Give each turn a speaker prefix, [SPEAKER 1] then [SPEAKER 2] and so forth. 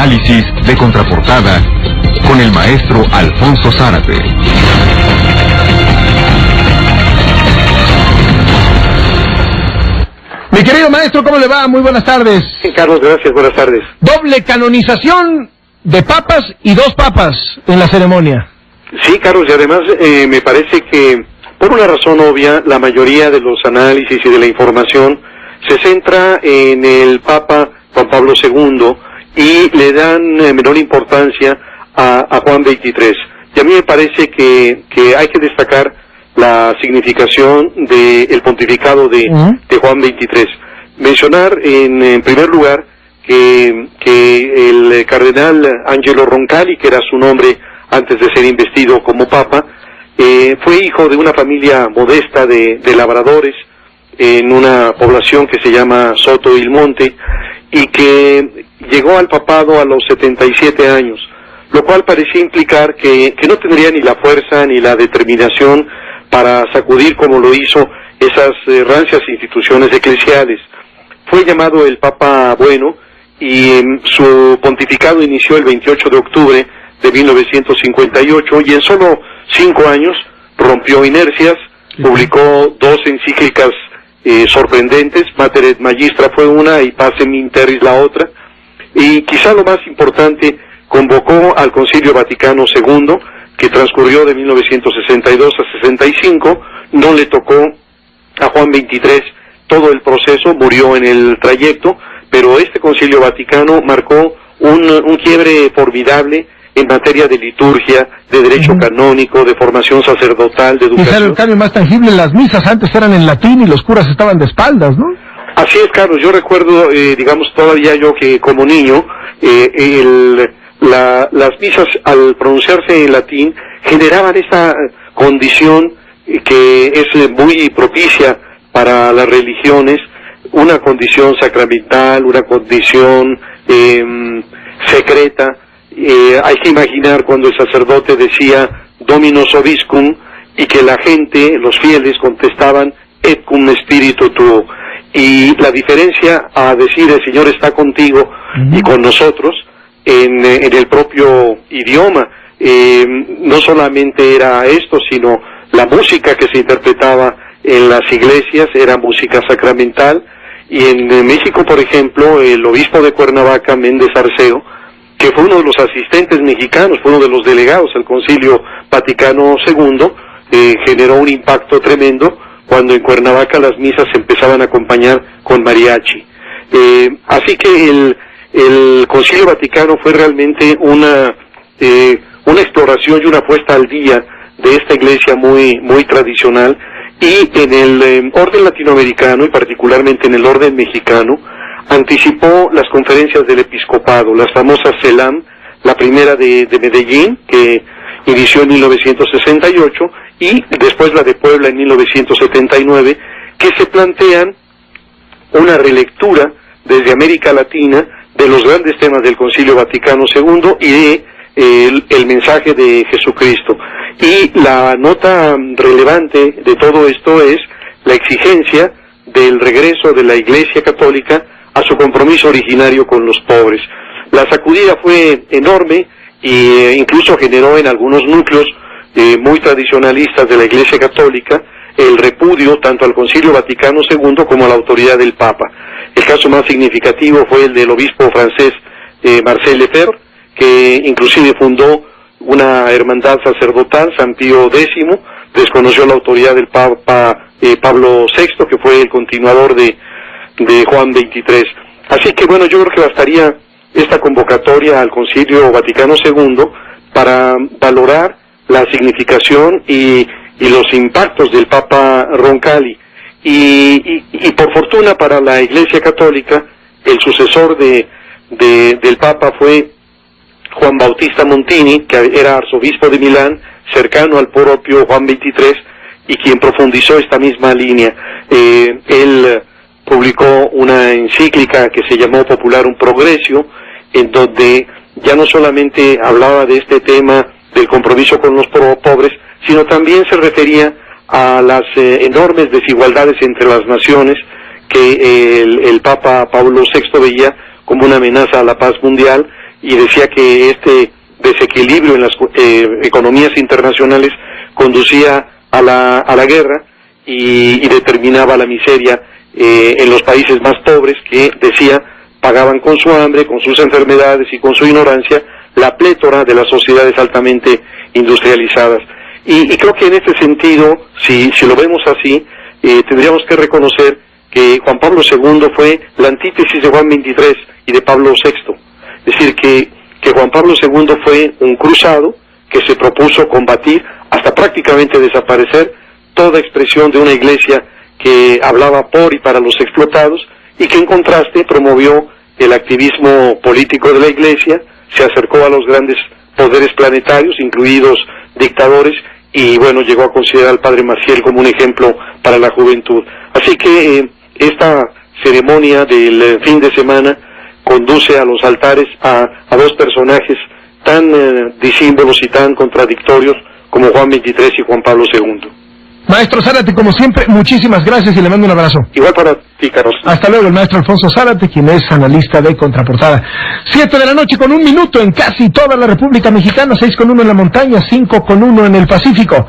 [SPEAKER 1] Análisis de contraportada con el maestro Alfonso Zárate.
[SPEAKER 2] Mi querido maestro, ¿cómo le va? Muy buenas tardes.
[SPEAKER 3] Sí, Carlos, gracias, buenas tardes.
[SPEAKER 2] Doble canonización de papas y dos papas en la ceremonia.
[SPEAKER 3] Sí, Carlos, y además me parece que, por una razón obvia, la mayoría de los análisis y de la información se centra en el Papa Juan Pablo II y le dan menor importancia a Juan XXIII. Y a mí me parece que hay que destacar la significación del pontificado de Juan XXIII. Mencionar en primer lugar que el cardenal Angelo Roncalli, que era su nombre antes de ser investido como papa, fue hijo de una familia modesta de labradores en una población que se llama Soto il Monte, y que llegó al papado a los 77 años, lo cual parecía implicar que no tendría ni la fuerza ni la determinación para sacudir como lo hizo esas rancias instituciones eclesiales. Fue llamado el Papa Bueno y su pontificado inició el 28 de octubre de 1958 y en solo 5 años rompió inercias, publicó 2 encíclicas sorprendentes, Mater et Magistra fue una y Pacem in Terris la otra, y quizá lo más importante, convocó al Concilio Vaticano II, que transcurrió de 1962 a 65, no le tocó a Juan XXIII todo el proceso, murió en el trayecto, pero este Concilio Vaticano marcó un quiebre formidable en materia de liturgia, de derecho canónico, de formación sacerdotal, de educación.
[SPEAKER 2] Quizá el cambio más tangible, las misas antes eran en latín y los curas estaban de espaldas, ¿no?
[SPEAKER 3] Así es, Carlos, yo recuerdo, digamos, todavía yo que como niño, las misas al pronunciarse en latín generaban esta condición que es muy propicia para las religiones, una condición sacramental, una condición secreta. Hay que imaginar cuando el sacerdote decía Dominus Obiscum y que la gente, los fieles, contestaban Et cum spiritu tuo. Y la diferencia a decir el Señor está contigo y con nosotros en el propio idioma, no solamente era esto, sino la música que se interpretaba en las iglesias era música sacramental. Y en México, por ejemplo, el obispo de Cuernavaca, Méndez Arceo, que fue uno de los asistentes mexicanos, fue uno de los delegados al Concilio Vaticano II, generó un impacto tremendo cuando en Cuernavaca las misas se empezaban a acompañar con mariachi. Así que el Concilio Vaticano fue realmente una exploración y una puesta al día de esta iglesia muy tradicional, y en el orden latinoamericano y particularmente en el orden mexicano anticipó las conferencias del episcopado, las famosas CELAM, la primera de Medellín, que inició en 1968, y después la de Puebla en 1979, que se plantean una relectura desde América Latina de los grandes temas del Concilio Vaticano II y de el mensaje de Jesucristo. Y la nota relevante de todo esto es la exigencia del regreso de la Iglesia Católica a su compromiso originario con los pobres. La sacudida fue enorme e incluso generó en algunos núcleos muy tradicionalistas de la Iglesia Católica el repudio tanto al Concilio Vaticano II como a la autoridad del Papa. El caso más significativo fue el del obispo francés Marcel Lefebvre, que inclusive fundó una hermandad sacerdotal, San Pío X, desconoció la autoridad del Papa Pablo VI, que fue el continuador de Juan XXIII. Así que bueno, yo creo que bastaría esta convocatoria al Concilio Vaticano II para valorar la significación y los impactos del Papa Roncalli. Y por fortuna para la Iglesia Católica, el sucesor del Papa fue Juan Bautista Montini, que era arzobispo de Milán, cercano al propio Juan XXIII, y quien profundizó esta misma línea. Él publicó una encíclica que se llamó Popularum Progressio, en donde ya no solamente hablaba de este tema del compromiso con los pobres, sino también se refería a las enormes desigualdades entre las naciones que el Papa Pablo VI veía como una amenaza a la paz mundial, y decía que este desequilibrio en las economías internacionales conducía a la guerra y determinaba la miseria en los países más pobres, que decía pagaban con su hambre, con sus enfermedades y con su ignorancia la plétora de las sociedades altamente industrializadas. Y creo que en este sentido, si lo vemos así, tendríamos que reconocer que Juan Pablo II fue la antítesis de Juan XXIII y de Pablo VI. Es decir, que Juan Pablo II fue un cruzado que se propuso combatir, hasta prácticamente desaparecer, toda expresión de una iglesia que hablaba por y para los explotados, y que en contraste promovió el activismo político de la iglesia, se acercó a los grandes poderes planetarios, incluidos dictadores, y bueno, llegó a considerar al padre Maciel como un ejemplo para la juventud. Así que esta ceremonia del fin de semana conduce a los altares a dos personajes tan disímbolos y tan contradictorios como Juan XXIII y Juan Pablo II.
[SPEAKER 2] Maestro Zárate, como siempre, muchísimas gracias y le mando un abrazo.
[SPEAKER 3] Igual para ti, Carlos.
[SPEAKER 2] Hasta luego, el maestro Alfonso Zárate, quien es analista de Contraportada. 7:00 con 1 minuto en casi toda la República Mexicana, 6:1 en la montaña, 5:1 en el Pacífico.